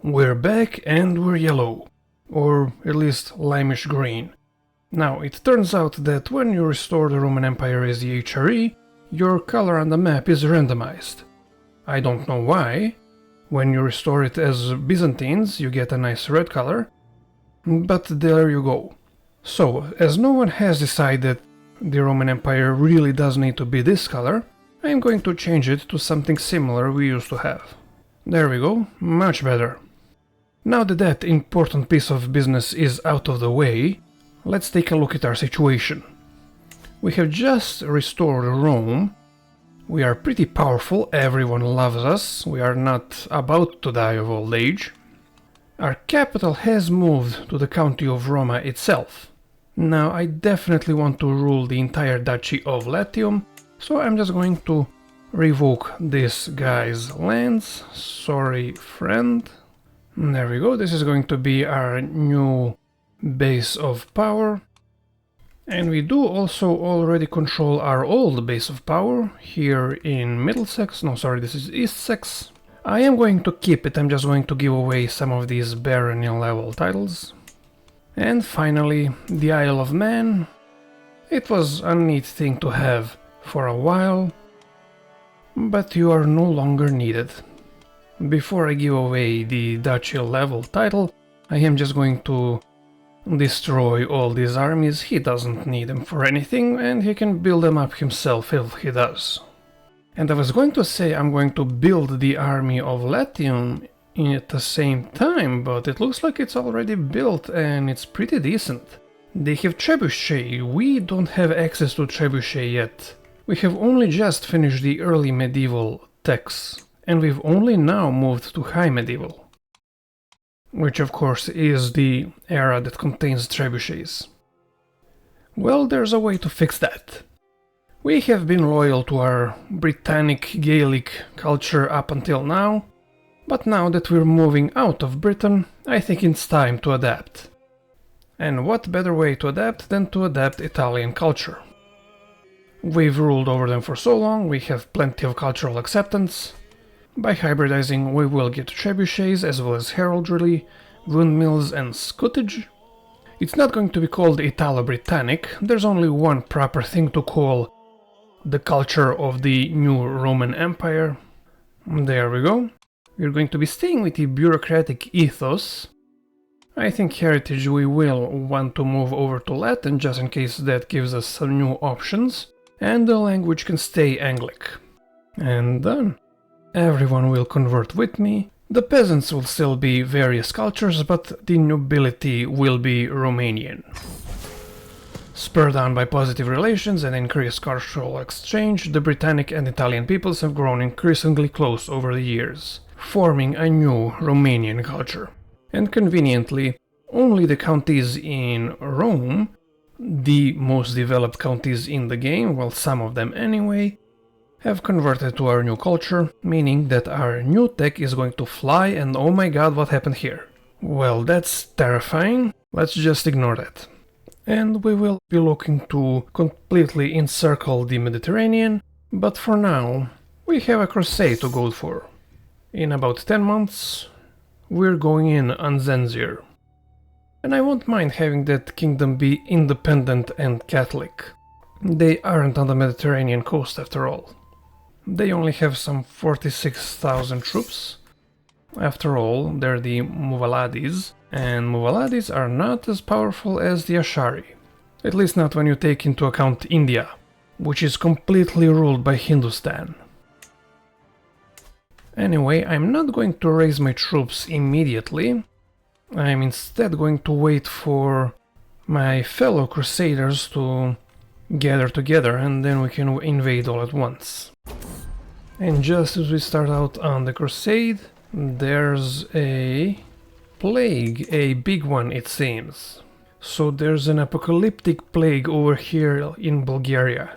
We're back and we're yellow, or at least limeish green. Now, it turns out that when you restore the Roman Empire as the HRE, your color on the map is randomized. I don't know why. When you restore it as Byzantines, you get a nice red color, but there you go. So, as no one has decided the Roman Empire really does need to be this color, I am going to change it to something similar we used to have. There we go, much better. Now that important piece of business is out of the way, let's take a look at our situation. We have just restored Rome. We are pretty powerful, everyone loves us, we are not about to die of old age. Our capital has moved to the county of Roma itself. Now I definitely want to rule the entire duchy of Latium, so I'm just going to revoke this guy's lands. Sorry, friend. There we go, this is going to be our new base of power. And we do also already control our old base of power here in Middlesex. No, sorry, this is Eastsex. I am going to keep it, I'm just going to give away some of these baronial level titles. And finally, the Isle of Man. It was a neat thing to have for a while, but you are no longer needed. Before I give away the duchy level title, I am just going to destroy all these armies. He doesn't need them for anything, and he can build them up himself if he does. And I was going to say I'm going to build the army of Latium at the same time, but it looks like it's already built and it's pretty decent. They have trebuchet, we don't have access to trebuchet yet. We have only just finished the early medieval techs, and we've only now moved to high medieval. Which of course is the era that contains trebuchets. Well, there's a way to fix that. We have been loyal to our Britannic Gaelic culture up until now, but now that we're moving out of Britain, I think it's time to adapt. And what better way to adapt than to adapt Italian culture? We've ruled over them for so long, we have plenty of cultural acceptance. By hybridizing, we will get trebuchets as well as heraldry, windmills and scutage. It's not going to be called Italo-Britannic, there's only one proper thing to call the culture of the new Roman Empire. There we go. We're going to be staying with the bureaucratic ethos. I think heritage we will want to move over to Latin just in case that gives us some new options. And the language can stay Anglic. And done. Everyone will convert with me. The peasants will still be various cultures, but the nobility will be Romanian. Spurred on by positive relations and increased cultural exchange, the Britannic and Italian peoples have grown increasingly close over the years, forming a new Romanian culture. And conveniently, only the counties in Rome, the most developed counties in the game, well, some of them anyway, have converted to our new culture, meaning that our new tech is going to fly, and oh my god, what happened here? Well, that's terrifying, let's just ignore that. And we will be looking to completely encircle the Mediterranean, but for now, we have a crusade to go for. In about 10 months, we're going in on Xenxir. And I won't mind having that kingdom be independent and Catholic. They aren't on the Mediterranean coast after all. They only have some 46,000 troops. After all, they're the Muvaladis, and Muvaladis are not as powerful as the Ashari. At least not when you take into account India, which is completely ruled by Hindustan. Anyway, I'm not going to raise my troops immediately. I'm instead going to wait for my fellow Crusaders to gather together, and then we can invade all at once. And just as we start out on the Crusade, there's a plague, a big one it seems. So there's an apocalyptic plague over here in Bulgaria.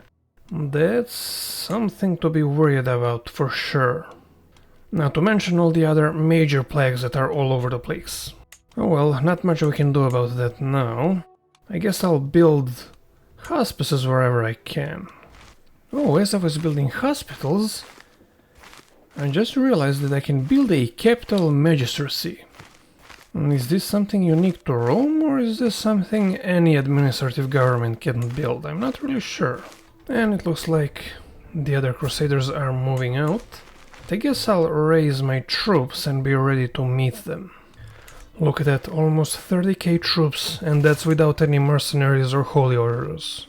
That's something to be worried about for sure. Not to mention all the other major plagues that are all over the place. Oh well, not much we can do about that now. I guess I'll build hospices wherever I can. Oh, as I was building hospitals, I just realized that I can build a capital magistracy. Is this something unique to Rome, or is this something any administrative government can build? I'm not really sure. And it looks like the other Crusaders are moving out. I guess I'll raise my troops and be ready to meet them. Look at that, almost 30k troops, and that's without any mercenaries or holy orders.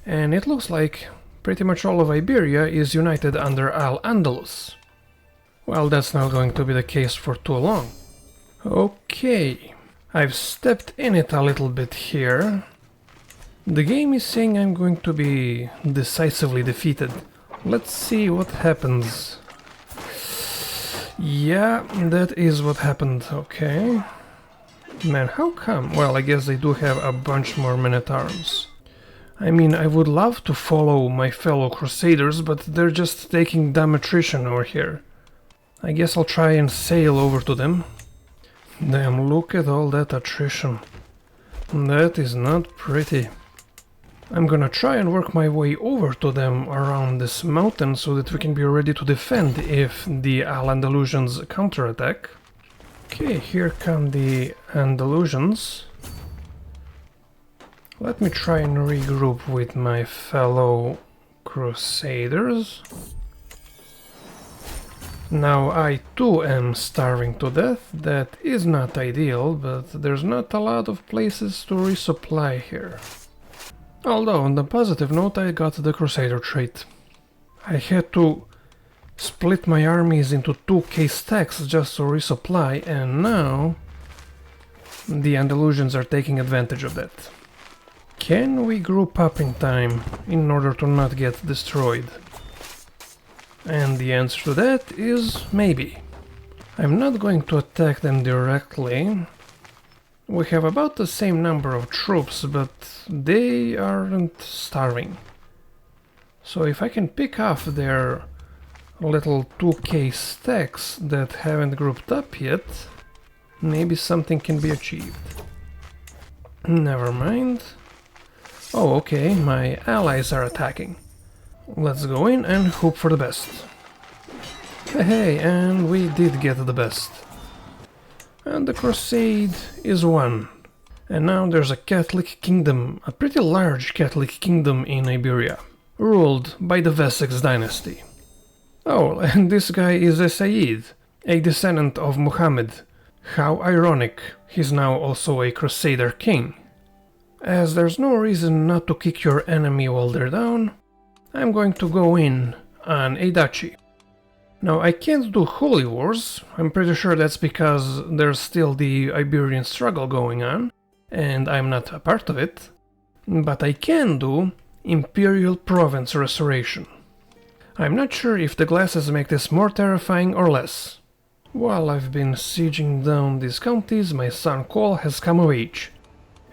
And it looks like pretty much all of Iberia is united under Al-Andalus. Well, that's not going to be the case for too long. Okay, I've stepped in it a little bit here. The game is saying I'm going to be decisively defeated. Let's see what happens. Yeah, that is what happened, okay. Man, how come? Well, I guess they do have a bunch more men-at-arms. I mean, I would love to follow my fellow Crusaders, but they're just taking dumb attrition over here. I guess I'll try and sail over to them. Damn, look at all that attrition. That is not pretty. I'm gonna try and work my way over to them around this mountain so that we can be ready to defend if the Al-Andalusians counterattack. Okay, here come the Andalusians. Let me try and regroup with my fellow Crusaders. Now I too am starving to death. That is not ideal, but there's not a lot of places to resupply here. Although, on the positive note, I got the Crusader trait. I had to split my armies into 2k stacks just to resupply, and now the Andalusians are taking advantage of that. Can we group up in time in order to not get destroyed? And the answer to that is maybe. I'm not going to attack them directly. We have about the same number of troops, but they aren't starving. So if I can pick off their little 2k stacks that haven't grouped up yet, maybe something can be achieved. Never mind. Oh, okay, my allies are attacking. Let's go in and hope for the best. Hey, and we did get the best. And the Crusade is won. And now there's a Catholic kingdom, a pretty large Catholic kingdom in Iberia, ruled by the Wessex dynasty. Oh, and this guy is a Sayyid, a descendant of Muhammad. How ironic, he's now also a Crusader king. As there's no reason not to kick your enemy while they're down, I'm going to go in on a duchy. Now, I can't do holy wars. I'm pretty sure that's because there's still the Iberian struggle going on, and I'm not a part of it. But I can do Imperial province restoration. I'm not sure if the glasses make this more terrifying or less. While I've been sieging down these counties, my son Cole has come of age.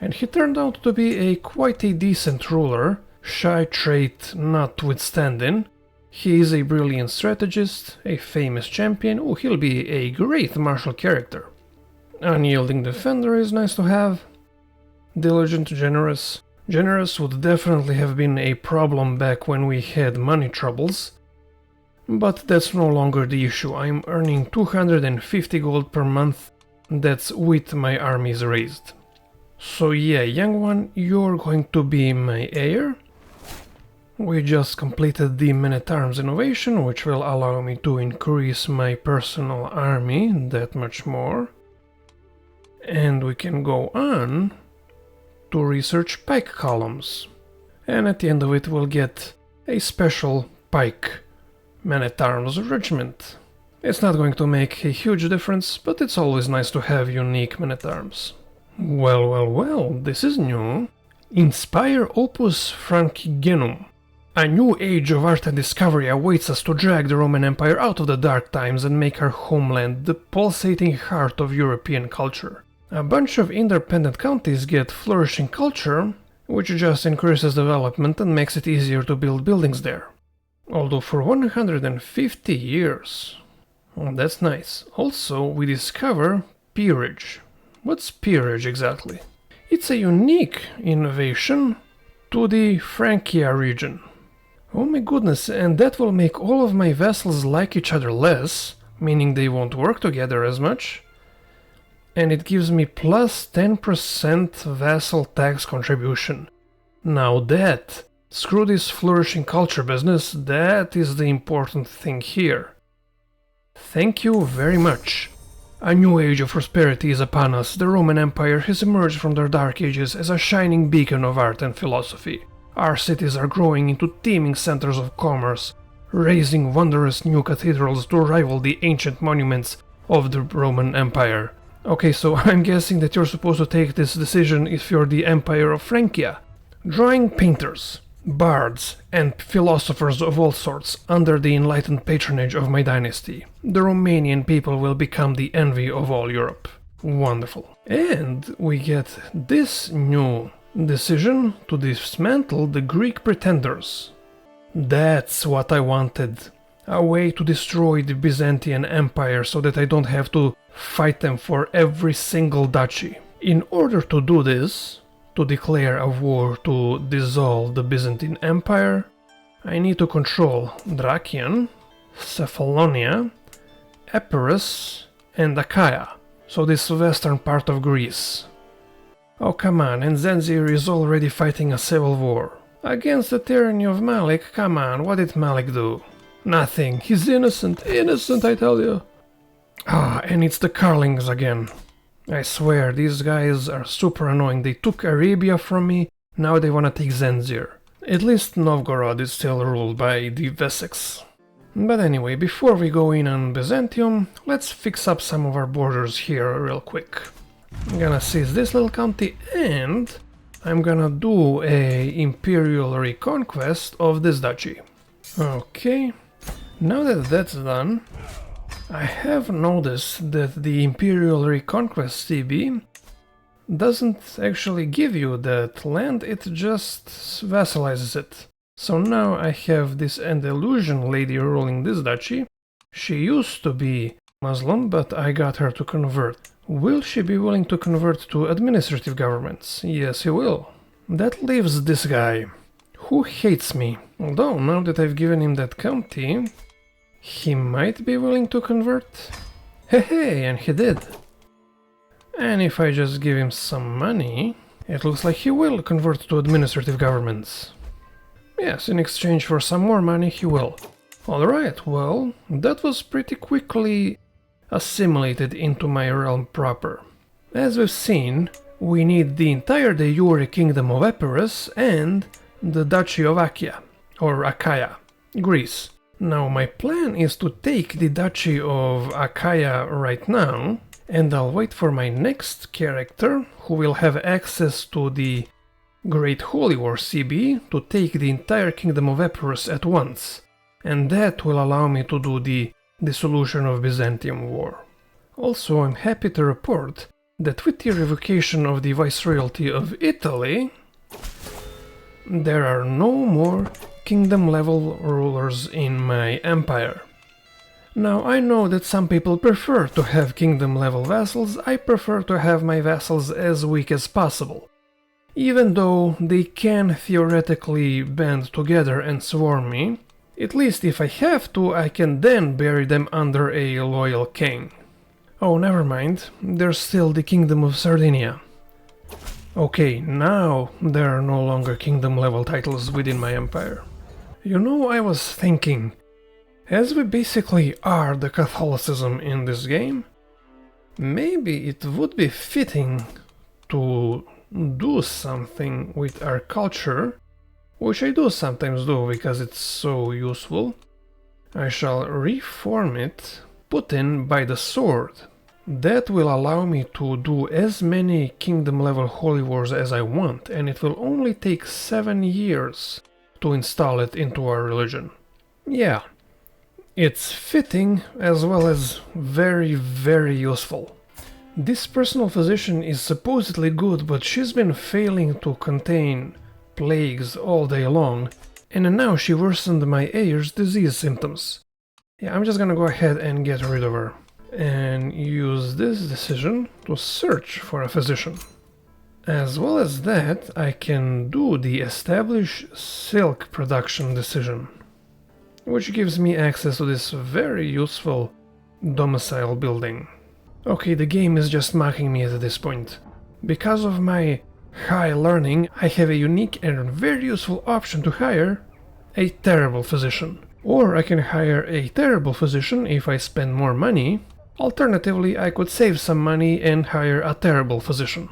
And he turned out to be quite a decent ruler, shy trait notwithstanding. He is a brilliant strategist, a famous champion. Oh, he'll be a great martial character. Unyielding defender is nice to have. Diligent, generous. Generous would definitely have been a problem back when we had money troubles. But that's no longer the issue. I'm earning 250 gold per month. That's with my armies raised. So yeah, young one, you're going to be my heir. We just completed the men-at-arms innovation, which will allow me to increase my personal army that much more. And we can go on to research pike columns. And at the end of it we'll get a special pike men-at-arms regiment. It's not going to make a huge difference, but it's always nice to have unique men-at-arms. Well, this is new. Inspire Opus Francigenum. A new age of art and discovery awaits us to drag the Roman Empire out of the dark times and make our homeland the pulsating heart of European culture. A bunch of independent counties get flourishing culture, which just increases development and makes it easier to build buildings there. Although for 150 years. Oh, that's nice. Also, we discover peerage. What's peerage exactly? It's a unique innovation to the Francia region. Oh my goodness, and that will make all of my vassals like each other less, meaning they won't work together as much. and it gives me plus 10% vassal tax contribution. Now that, screw this flourishing culture business, that is the important thing here. Thank you very much. A new age of prosperity is upon us. The Roman Empire has emerged from their dark ages as a shining beacon of art and philosophy. Our cities are growing into teeming centers of commerce, raising wondrous new cathedrals to rival the ancient monuments of the Roman Empire. Okay, so I'm guessing that you're supposed to take this decision if you're the Empire of Francia. Drawing painters, bards, and philosophers of all sorts under the enlightened patronage of my dynasty. The Romanian people will become the envy of all Europe. Wonderful. And we get this new decision to dismantle the Greek pretenders. That's what I wanted. A way to destroy the Byzantine Empire so that I don't have to fight them for every single duchy. In order to do this, to declare a war to dissolve the Byzantine Empire, I need to control Thracian, Cephalonia, Epirus, and Achaia, so this western part of Greece. Oh come on, and Xenxir is already fighting a civil war. Against the tyranny of Malik, come on, what did Malik do? Nothing, he's innocent, I tell you. Ah, and it's the Carlings again. I swear, these guys are super annoying. They took Arabia from me, now they wanna take Xenxir. At least Novgorod is still ruled by the Wessex. But anyway, before we go in on Byzantium, let's fix up some of our borders here real quick. I'm gonna seize this little county and I'm gonna do a Imperial reconquest of this duchy. Okay, now that that's done, I have noticed that the Imperial Reconquest CB doesn't actually give you that land, it just vassalizes it. So now I have this Andalusian lady ruling this duchy. She used to be Muslim, but I got her to convert. Will she be willing to convert to administrative governments? Yes, he will. That leaves this guy, who hates me. Although, now that I've given him that county, he might be willing to convert. Hey, and he did. And if I just give him some money, it looks like he will convert to administrative governments. Yes, in exchange for some more money he will. Alright, well, that was pretty quickly assimilated into my realm proper. As we've seen, we need the entire de jure kingdom of Epirus and the Duchy of Achaia, or Achaia, Greece. Now my plan is to take the Duchy of Achaia right now, and I'll wait for my next character, who will have access to the Great Holy War CB, to take the entire kingdom of Epirus at once, and that will allow me to do the dissolution of Byzantium War. Also, I'm happy to report that with the revocation of the Viceroyalty of Italy, there are no more kingdom-level rulers in my empire. Now, I know that some people prefer to have kingdom-level vassals. I prefer to have my vassals as weak as possible. Even though they can theoretically band together and swarm me, at least if I have to, I can then bury them under a loyal king. Oh, never mind, there's still the Kingdom of Sardinia. Okay, now there are no longer kingdom-level titles within my empire. You know, I was thinking, as we basically are the Catholicism in this game, maybe it would be fitting to do something with our culture, which I do sometimes do because it's so useful. I shall reform it, put in by the sword. That will allow me to do as many kingdom level holy wars as I want, and it will only take 7 years to install it into our religion. Yeah, it's fitting as well as very, very useful. This personal physician is supposedly good, but she's been failing to contain plagues all day long, and now she worsened my heirs' disease symptoms. Yeah, I'm just gonna go ahead and get rid of her, and use this decision to search for a physician. As well as that, I can do the establish silk production decision, which gives me access to this very useful domicile building. Okay, the game is just mocking me at this point. Because of my high learning, I have a unique and very useful option to hire a terrible physician. Or I can hire a terrible physician if I spend more money. Alternatively, I could save some money and hire a terrible physician.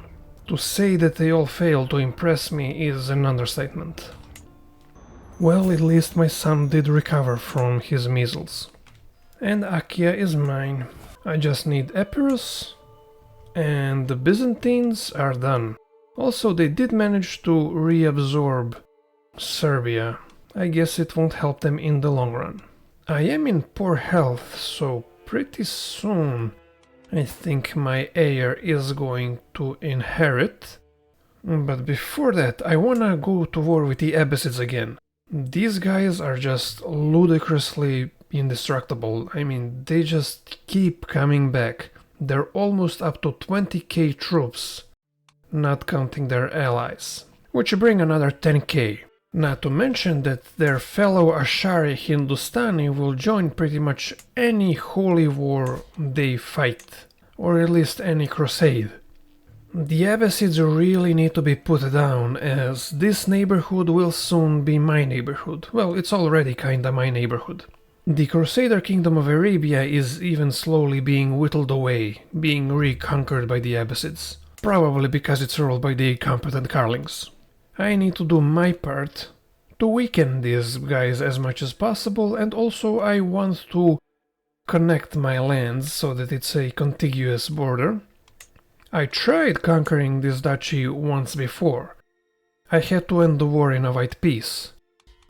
To say that they all failed to impress me is an understatement. Well, at least my son did recover from his measles. And Achaia is mine. I just need Epirus, and the Byzantines are done. Also, they did manage to reabsorb Serbia. I guess it won't help them in the long run. I am in poor health, so pretty soon I think my heir is going to inherit. But before that, I wanna go to war with the Abbasids again. These guys are just ludicrously indestructible. I mean, they just keep coming back. They're almost up to 20k troops, not counting their allies, which bring another 10k. Not to mention that their fellow Ashari Hindustani will join pretty much any holy war they fight, or at least any crusade. The Abbasids really need to be put down, as this neighborhood will soon be my neighborhood. Well, it's already kinda my neighborhood. The Crusader Kingdom of Arabia is even slowly being whittled away, being reconquered by the Abbasids, probably because it's ruled by the competent Carlings. I need to do my part to weaken these guys as much as possible, and also I want to connect my lands so that it's a contiguous border. I tried conquering this duchy once before. I had to end the war in a white peace.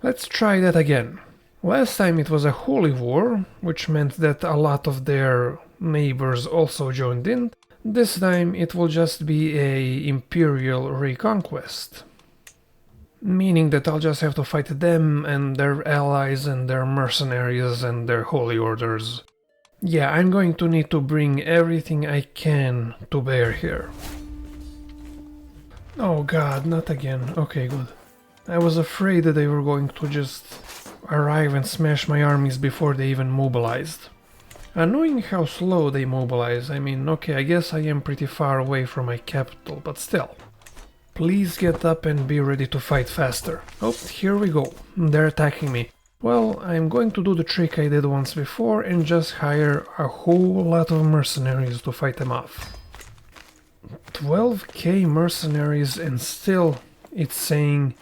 Let's try that again. Last time it was a holy war, which meant that a lot of their neighbors also joined in. This time it will just be a Imperial reconquest. Meaning that I'll just have to fight them and their allies and their mercenaries and their holy orders. Yeah, I'm going to need to bring everything I can to bear here. Oh god, not again. Okay, good. I was afraid that they were going to just arrive and smash my armies before they even mobilized. Annoying how slow they mobilize. I mean, okay, I guess I am pretty far away from my capital, but still. Please get up and be ready to fight faster. Oh, here we go. They're attacking me. Well, I'm going to do the trick I did once before and just hire a whole lot of mercenaries to fight them off. 12k mercenaries, and still it's saying,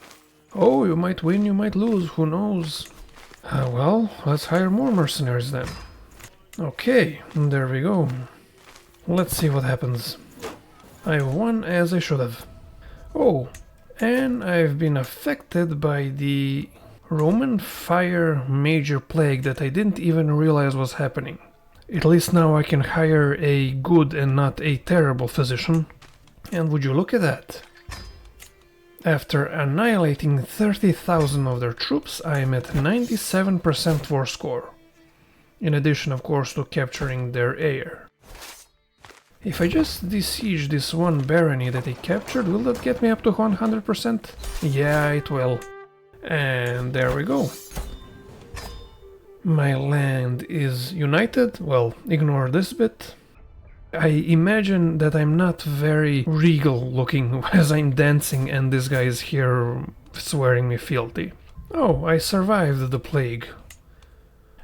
oh, you might win, you might lose, who knows? Well, let's hire more mercenaries then. Okay, there we go. Let's see what happens. I won as I should have. Oh, and I've been affected by the Roman fire major plague that I didn't even realize was happening. At least now I can hire a good and not a terrible physician. And would you look at that? After annihilating 30,000 of their troops, I am at 97% war score. In addition, of course, to capturing their heir. If I just besiege this one barony that they captured, will that get me up to 100%? Yeah, it will. And there we go. My land is united. Well, ignore this bit. I imagine that I'm not very regal looking as I'm dancing and this guy is here swearing me filthy. Oh, I survived the plague.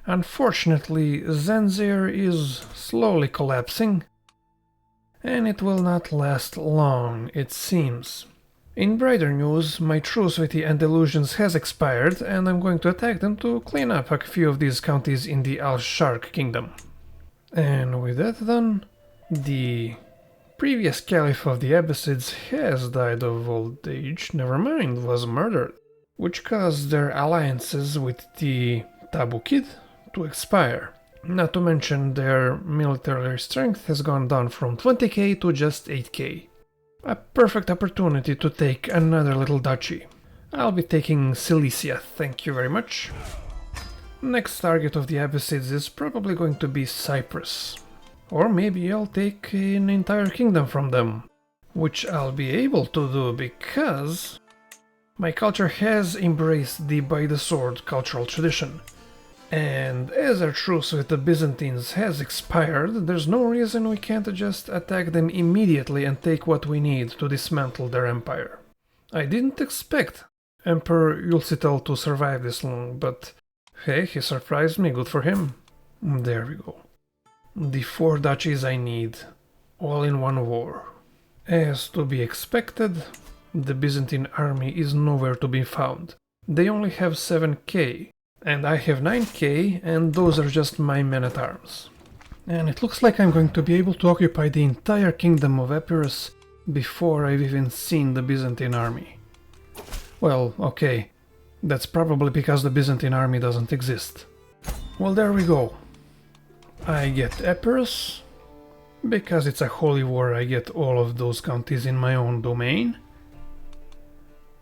Unfortunately, Xenxir is slowly collapsing. And it will not last long, it seems. In brighter news, my truce with the Andalusians has expired, and I'm going to attack them to clean up a few of these counties in the Al-Sharq kingdom. And with that done, the previous caliph of the Abbasids has died of old age, never mind, was murdered, which caused their alliances with the Tabukid to expire. Not to mention their military strength has gone down from 20k to just 8k. A perfect opportunity to take another little duchy. I'll be taking Cilicia, thank you very much. Next target of the Abbasids is probably going to be Cyprus. Or maybe I'll take an entire kingdom from them. Which I'll be able to do because my culture has embraced the by the sword cultural tradition. And as our truce with the Byzantines has expired, there's no reason we can't just attack them immediately and take what we need to dismantle their empire. I didn't expect Emperor Yulcitel to survive this long, but hey, he surprised me, good for him. There we go. The 4 duchies I need, all in one war. As to be expected, the Byzantine army is nowhere to be found. They only have 7k, and I have 9k, and those are just my men-at-arms. And it looks like I'm going to be able to occupy the entire kingdom of Epirus before I've even seen the Byzantine army. Well, okay, that's probably because the Byzantine army doesn't exist. Well, there we go. I get Epirus. Because it's a holy war, I get all of those counties in my own domain.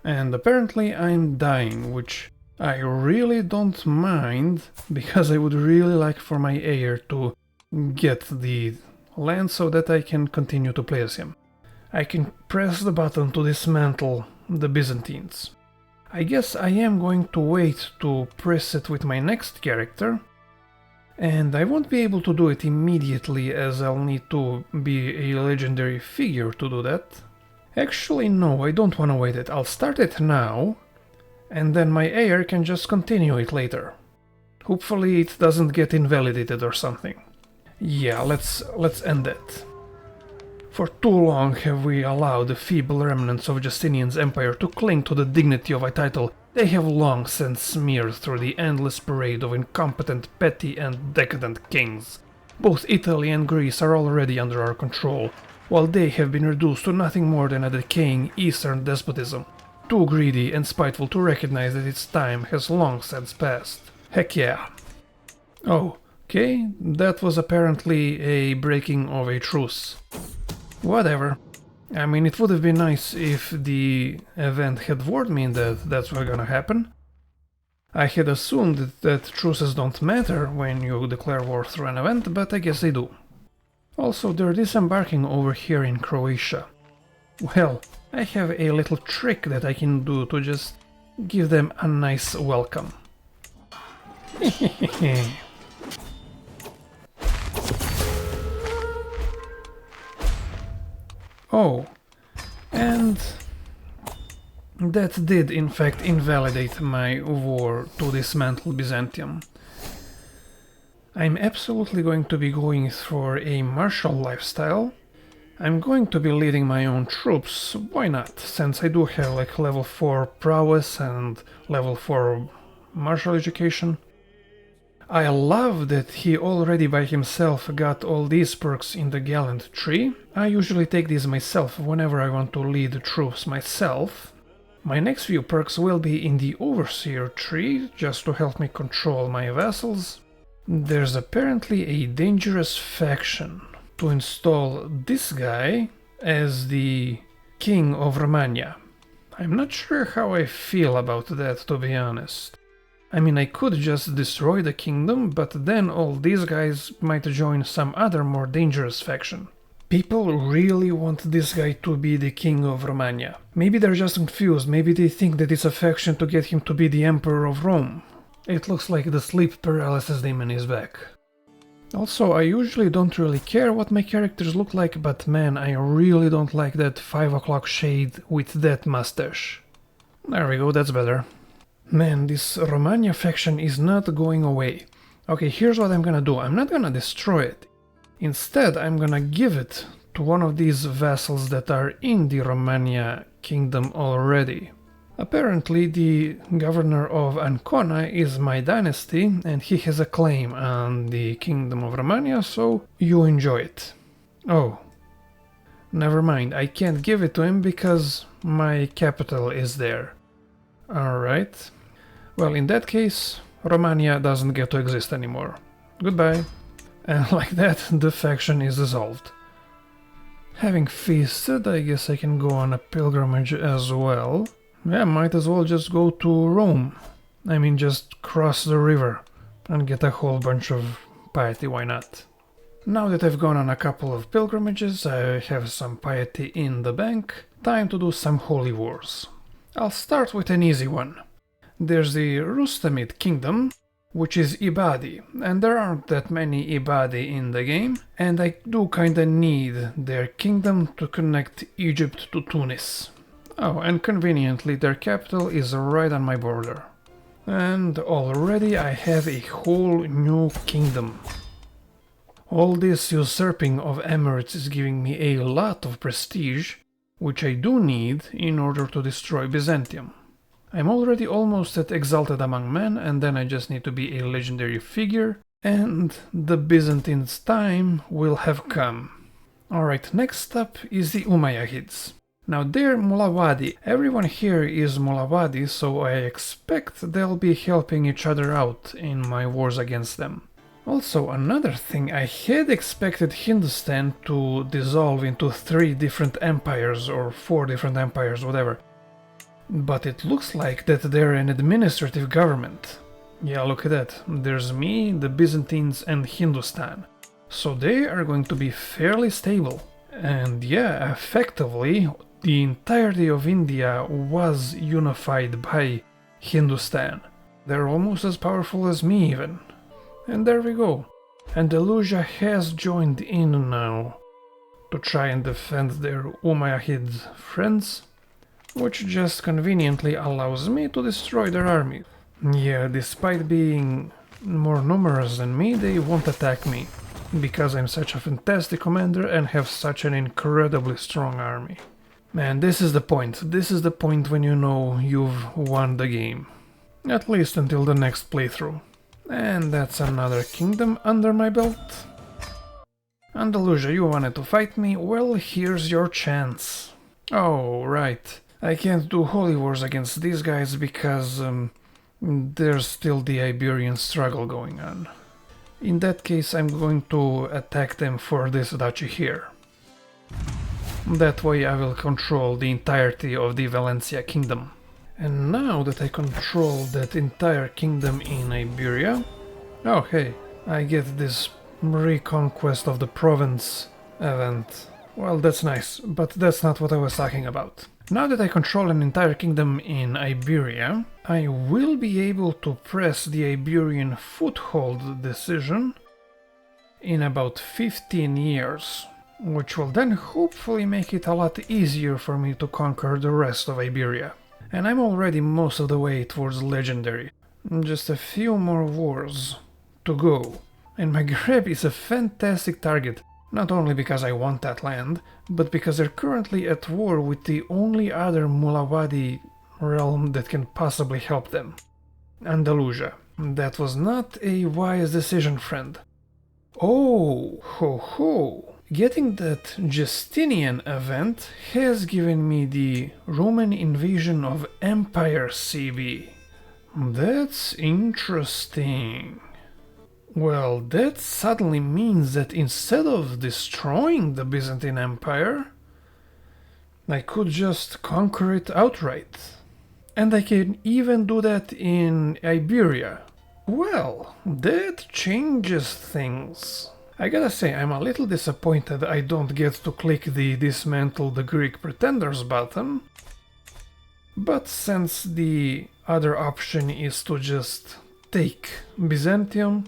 And apparently I'm dying, which I really don't mind, because I would really like for my heir to get the land so that I can continue to play as him. I can press the button to dismantle the Byzantines. I guess I am going to wait to press it with my next character, and I won't be able to do it immediately as I'll need to be a legendary figure to do that. Actually no, I don't want to wait it, I'll start it now, and then my heir can just continue it later. Hopefully it doesn't get invalidated or something. Yeah, let's end it. For too long have we allowed the feeble remnants of Justinian's empire to cling to the dignity of a title they have long since smeared through the endless parade of incompetent, petty and decadent kings. Both Italy and Greece are already under our control, while they have been reduced to nothing more than a decaying eastern despotism, too greedy and spiteful to recognize that its time has long since passed. Heck yeah. Oh, okay, that was apparently a breaking of a truce. Whatever. I mean, it would have been nice if the event had warned me that that's what's gonna happen. I had assumed that truces don't matter when you declare war through an event, but I guess they do. Also, they're disembarking over here in Croatia. Well, I have a little trick that I can do to just give them a nice welcome. Oh, and that did in fact invalidate my war to dismantle Byzantium. I'm absolutely going to be going for a martial lifestyle. I'm going to be leading my own troops, why not, since I do have like level 4 prowess and level 4 martial education. I love that he already by himself got all these perks in the Gallant tree. I usually take these myself whenever I want to lead troops myself. My next few perks will be in the Overseer tree, just to help me control my vassals. There's apparently a dangerous faction to install this guy as the King of Romania. I'm not sure how I feel about that, to be honest. I mean, I could just destroy the kingdom, but then all these guys might join some other more dangerous faction. People really want this guy to be the King of Romania. Maybe they're just confused, maybe they think that it's a faction to get him to be the Emperor of Rome. It looks like the sleep paralysis demon is back. Also, I usually don't really care what my characters look like, but man, I really don't like that 5 o'clock shade with that mustache. There we go, that's better. Man, this Romania faction is not going away. Okay, here's what I'm gonna do. I'm not gonna destroy it. Instead, I'm gonna give it to one of these vassals that are in the Romania kingdom already. Apparently, the governor of Ancona is my dynasty, and he has a claim on the kingdom of Romania, so you enjoy it. Oh, never mind, I can't give it to him because my capital is there. Alright. Well, in that case, Romania doesn't get to exist anymore. Goodbye. And like that, the faction is dissolved. Having feasted, I guess I can go on a pilgrimage as well. Yeah, might as well just go to Rome. I mean, just cross the river and get a whole bunch of piety, why not? Now that I've gone on a couple of pilgrimages, I have some piety in the bank. Time to do some holy wars. I'll start with an easy one. There's the Rustamid kingdom, which is Ibadi, and there aren't that many Ibadi in the game, and I do kinda need their kingdom to connect Egypt to Tunis. Oh, and conveniently their capital is right on my border. And already I have a whole new kingdom. All this usurping of emirates is giving me a lot of prestige, which I do need in order to destroy Byzantium. I'm already almost at Exalted Among Men, and then I just need to be a legendary figure, and the Byzantines' time will have come. Alright, next up is the Umayyads. Now they're Mulawadi. Everyone here is Mulawadi, so I expect they'll be helping each other out in my wars against them. Also, another thing, I had expected Hindustan to dissolve into 3 different empires or 4 different empires, whatever. But it looks like that they're an administrative government. Yeah, look at that. There's me, the Byzantines, and Hindustan. So they are going to be fairly stable. And yeah, effectively, the entirety of India was unified by Hindustan. They're almost as powerful as me even. And there we go. Andalusia has joined in now to try and defend their Umayyad friends, which just conveniently allows me to destroy their army. Yeah, despite being more numerous than me, they won't attack me, because I'm such a fantastic commander and have such an incredibly strong army. Man, this is the point. This is the point when you know you've won the game. At least until the next playthrough. And that's another kingdom under my belt. Andalusia, you wanted to fight me? Well, here's your chance. Oh, right. I can't do holy wars against these guys because there's still the Iberian struggle going on. In that case, I'm going to attack them for this duchy here. That way I will control the entirety of the Valencia kingdom. And now that I control that entire kingdom in Iberia... Oh hey, I get this reconquest of the province event. Well, that's nice, but that's not what I was talking about. Now that I control an entire kingdom in Iberia, I will be able to press the Iberian foothold decision in about 15 years, which will then hopefully make it a lot easier for me to conquer the rest of Iberia. And I'm already most of the way towards legendary. Just a few more wars to go. And Maghreb is a fantastic target. Not only because I want that land, but because they're currently at war with the only other Mulawadi realm that can possibly help them. Andalusia. That was not a wise decision, friend. Oh, ho ho! Getting that Justinian event has given me the Roman invasion of Empire CB. That's interesting. Well, that suddenly means that instead of destroying the Byzantine Empire, I could just conquer it outright. And I can even do that in Iberia. Well, that changes things. I gotta say, I'm a little disappointed I don't get to click the Dismantle the Greek Pretenders button. But since the other option is to just take Byzantium,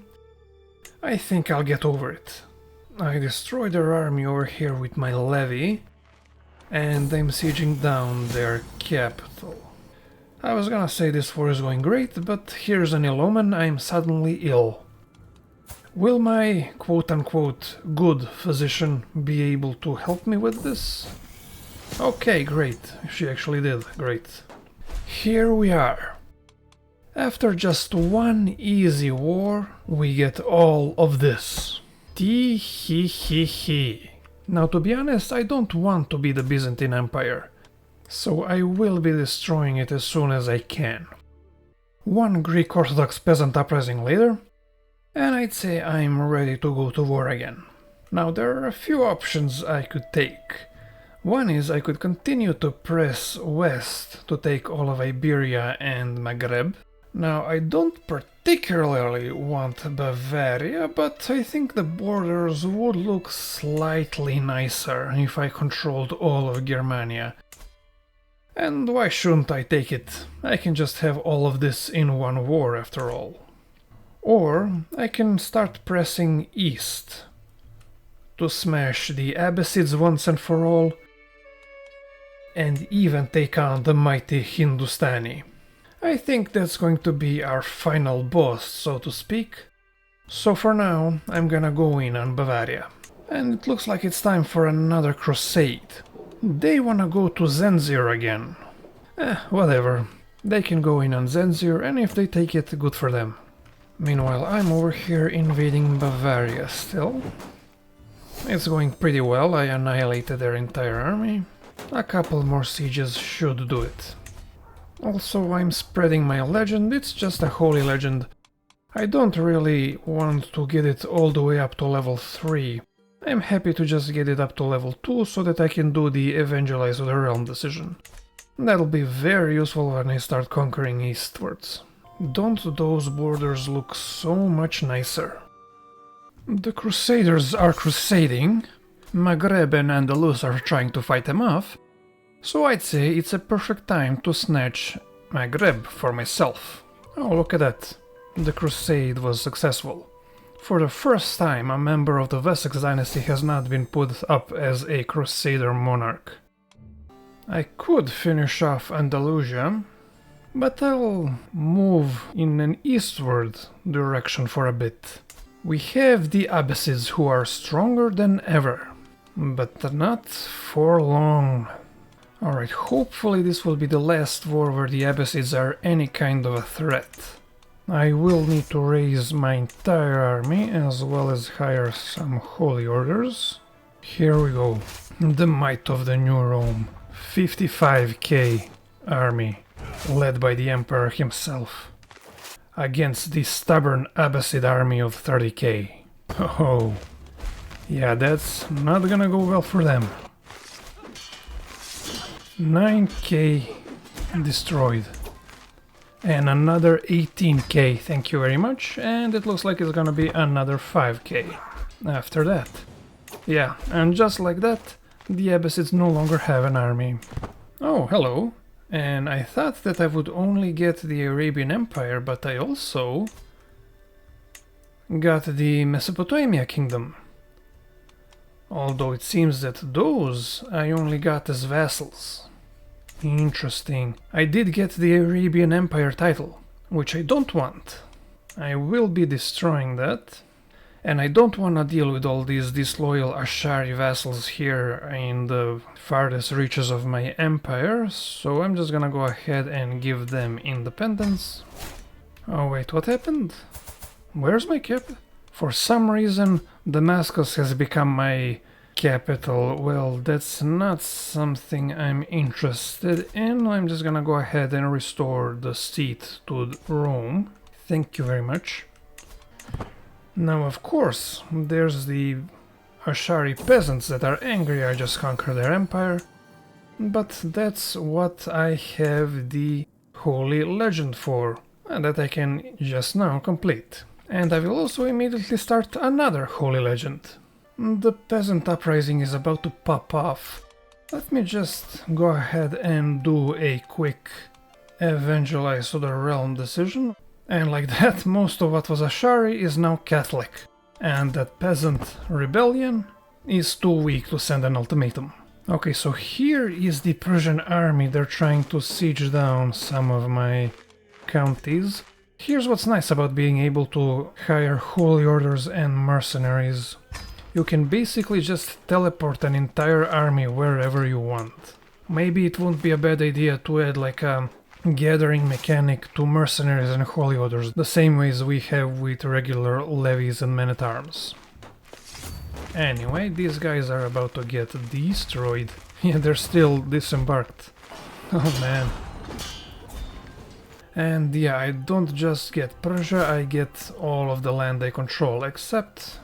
I think I'll get over it. I destroyed their army over here with my levy, and I'm sieging down their capital. I was gonna say this war is going great, but here's an ill omen, I'm suddenly ill. Will my quote-unquote good physician be able to help me with this? Okay, great. She actually did. Great. Here we are. After just one easy war, we get all of this. Tee-hee-hee-hee. Now, to be honest, I don't want to be the Byzantine Empire, so I will be destroying it as soon as I can. One Greek Orthodox peasant uprising later, and I'd say I'm ready to go to war again. Now, there are a few options I could take. One is I could continue to press west to take all of Iberia and Maghreb. Now, I don't particularly want Bavaria, but I think the borders would look slightly nicer if I controlled all of Germania. And why shouldn't I take it? I can just have all of this in one war after all. Or I can start pressing east to smash the Abbasids once and for all, and even take on the mighty Hindustani. I think that's going to be our final boss, so to speak. So for now, I'm gonna go in on Bavaria. And it looks like it's time for another crusade. They wanna go to Xenxir again. Whatever. They can go in on Xenxir, and if they take it, good for them. Meanwhile, I'm over here invading Bavaria still. It's going pretty well, I annihilated their entire army. A couple more sieges should do it. Also, I'm spreading my legend, it's just a holy legend. I don't really want to get it all the way up to level 3. I'm happy to just get it up to level 2 so that I can do the Evangelize the Realm decision. That'll be very useful when I start conquering eastwards. Don't those borders look so much nicer? The Crusaders are crusading, Maghreb and Andalus are trying to fight them off, so I'd say it's a perfect time to snatch Maghreb for myself. Oh, look at that. The crusade was successful. For the first time, a member of the Wessex dynasty has not been put up as a Crusader monarch. I could finish off Andalusia, but I'll move in an eastward direction for a bit. We have the Abbasids, who are stronger than ever, but not for long. Alright, hopefully this will be the last war where the Abbasids are any kind of a threat. I will need to raise my entire army as well as hire some holy orders. Here we go. The might of the New Rome. 55k army, led by the Emperor himself, against the stubborn Abbasid army of 30k. Oh, yeah, that's not gonna go well for them. 9k destroyed. And another 18k, thank you very much, and it looks like it's gonna be another 5k after that. Yeah, and just like that, the Abbasids no longer have an army. Oh, hello. And I thought that I would only get the Arabian Empire, but I also got the Mesopotamia Kingdom. Although it seems that those I only got as vassals. Interesting. I did get the Arabian Empire title, which I don't want. I will be destroying that. And I don't want to deal with all these disloyal Ashari vassals here in the farthest reaches of my empire, so I'm just gonna go ahead and give them independence. Oh wait, what happened? Where's my cap? For some reason, Damascus has become my capital. Well, that's not something I'm interested in. I'm just gonna go ahead and restore the seat to Rome. Thank you very much. Now, of course, there's the Ashari peasants that are angry I just conquered their empire, but that's what I have the Holy Legend for, and that I can just now complete. And I will also immediately start another Holy Legend. The peasant uprising is about to pop off. Let me just go ahead and do a quick Evangelize to the Realm decision. And like that, most of what was Ashari is now Catholic, and that peasant rebellion is too weak to send an ultimatum. Okay, so here is the Persian army. They're trying to siege down some of my counties. Here's what's nice about being able to hire holy orders and mercenaries. You can basically just teleport an entire army wherever you want. Maybe it won't be a bad idea to add like a gathering mechanic to mercenaries and holy orders, the same way as we have with regular levies and men-at-arms. Anyway, these guys are about to get destroyed. Yeah, they're still disembarked. Oh man. And yeah, I don't just get Persia, I get all of the land I control, except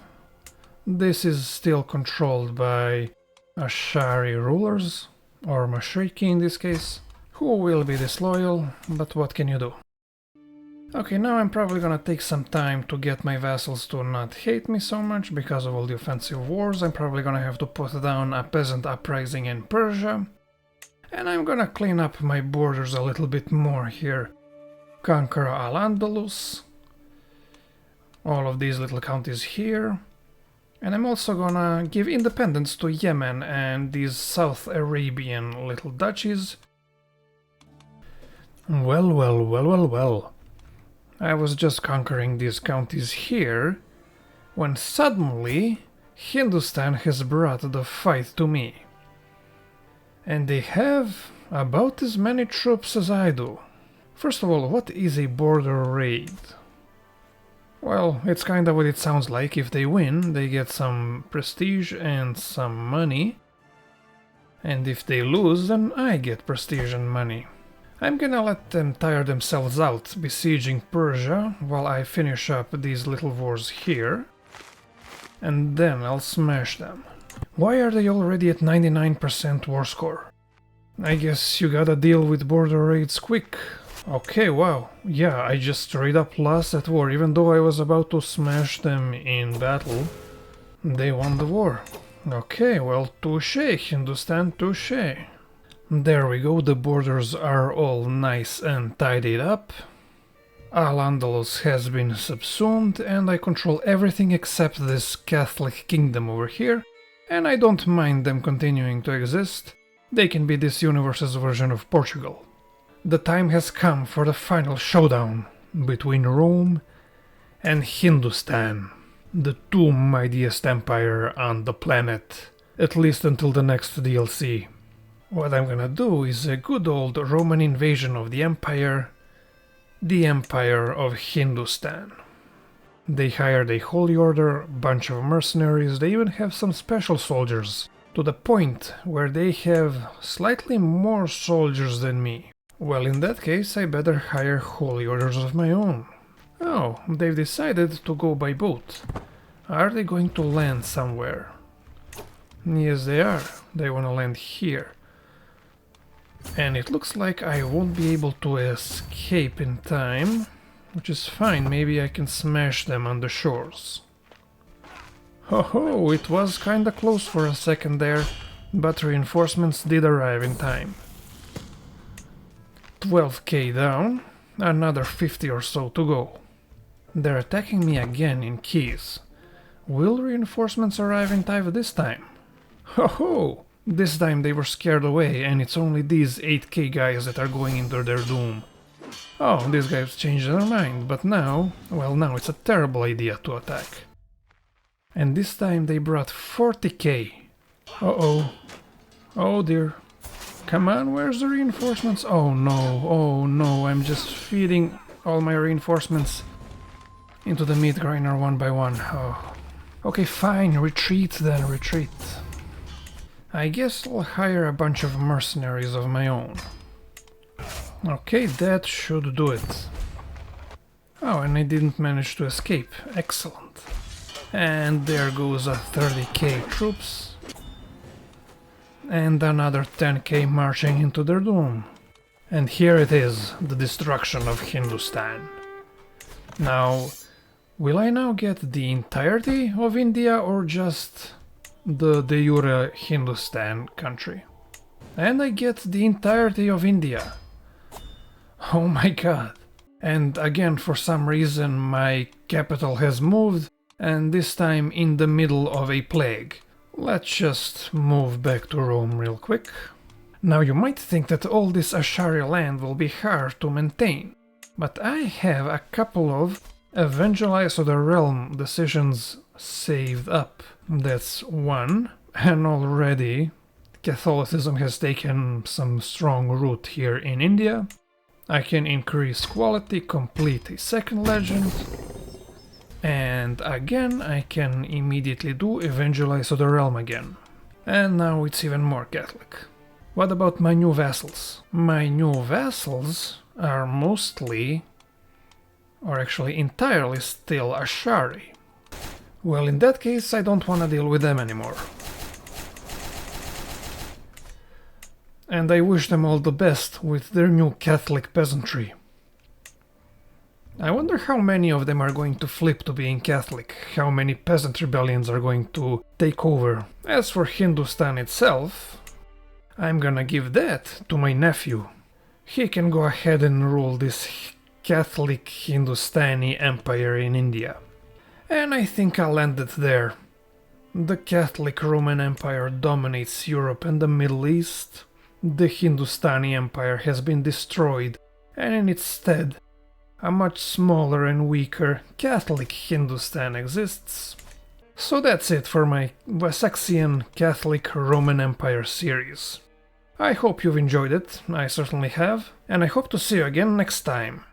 this is still controlled by Ashari rulers, or Mashriki in this case, who will be disloyal, but what can you do? Okay, now I'm probably gonna take some time to get my vassals to not hate me so much because of all the offensive wars. I'm probably gonna have to put down a peasant uprising in Persia. And I'm gonna clean up my borders a little bit more here. Conquer Al-Andalus. all of these little counties here. And I'm also gonna give independence to Yemen and these South Arabian little duchies. Well. I was just conquering these counties here, when suddenly Hindustan has brought the fight to me. And they have about as many troops as I do. First of all, what is a border raid? Well, it's kinda what it sounds like. If they win, they get some prestige and some money. And if they lose, then I get prestige and money. I'm gonna let them tire themselves out besieging Persia while I finish up these little wars here. And then I'll smash them. Why are they already at 99% war score? I guess you gotta deal with border raids quick. Okay, wow. Yeah, I just straight up lost that war, even though I was about to smash them in battle. They won the war. Okay, well, touché, Hindustan, touché. There we go, the borders are all nice and tidied up. Al-Andalus has been subsumed, and I control everything except this Catholic kingdom over here, and I don't mind them continuing to exist. They can be this universe's version of Portugal. The time has come for the final showdown between Rome and Hindustan, the two mightiest empire on the planet, at least until the next DLC. What I'm gonna do is a good old Roman invasion of the Empire of Hindustan. They hired a holy order, bunch of mercenaries, they even have some special soldiers, to the point where they have slightly more soldiers than me. Well, in that case, I better hire holy orders of my own. Oh, they've decided to go by boat. Are they going to land somewhere? Yes, they are. They want to land here. And it looks like I won't be able to escape in time, which is fine. Maybe I can smash them on the shores. Ho ho, it was kinda close for a second there, but reinforcements did arrive in time. 12k down, another 50 or so to go. They're attacking me again in Keys. Will reinforcements arrive in time this time? Ho ho! This time they were scared away, and it's only these 8k guys that are going into their doom. Oh, these guys changed their mind, but now, well, now it's a terrible idea to attack. And this time they brought 40k. Uh-oh. Oh dear. Come on, where's the reinforcements? Oh no, I'm just feeding all my reinforcements into the meat grinder one by one. Oh. Okay, fine, retreat then, retreat. I guess I'll hire a bunch of mercenaries of my own. Okay, that should do it. Oh, and I didn't manage to escape. Excellent. And there goes a 30k troops. And another 10k marching into their doom. And here it is, the destruction of Hindustan. Now, will I now get the entirety of India or just the de jure Hindustan country? And I get the entirety of India. Oh my god. And again, for some reason, my capital has moved, and this time in the middle of a plague. Let's just move back to Rome real quick. Now you might think that all this Ashari land will be hard to maintain, but I have a couple of Evangelize the Realm decisions saved up. That's one, and already Catholicism has taken some strong root here in India. I can increase quality, complete a second legend. And again, I can immediately do Evangelize the Realm again. And now it's even more Catholic. What about my new vassals? My new vassals are mostly, or actually entirely still Ashari. Well, in that case, I don't want to deal with them anymore. And I wish them all the best with their new Catholic peasantry. I wonder how many of them are going to flip to being Catholic, how many peasant rebellions are going to take over. As for Hindustan itself, I'm gonna give that to my nephew. He can go ahead and rule this Catholic Hindustani empire in India. And I think I'll end it there. The Catholic Roman Empire dominates Europe and the Middle East. The Hindustani Empire has been destroyed, and in its stead, a much smaller and weaker Catholic Hindustan exists. So that's it for my Wessexian Catholic Roman Empire series. I hope you've enjoyed it, I certainly have, and I hope to see you again next time.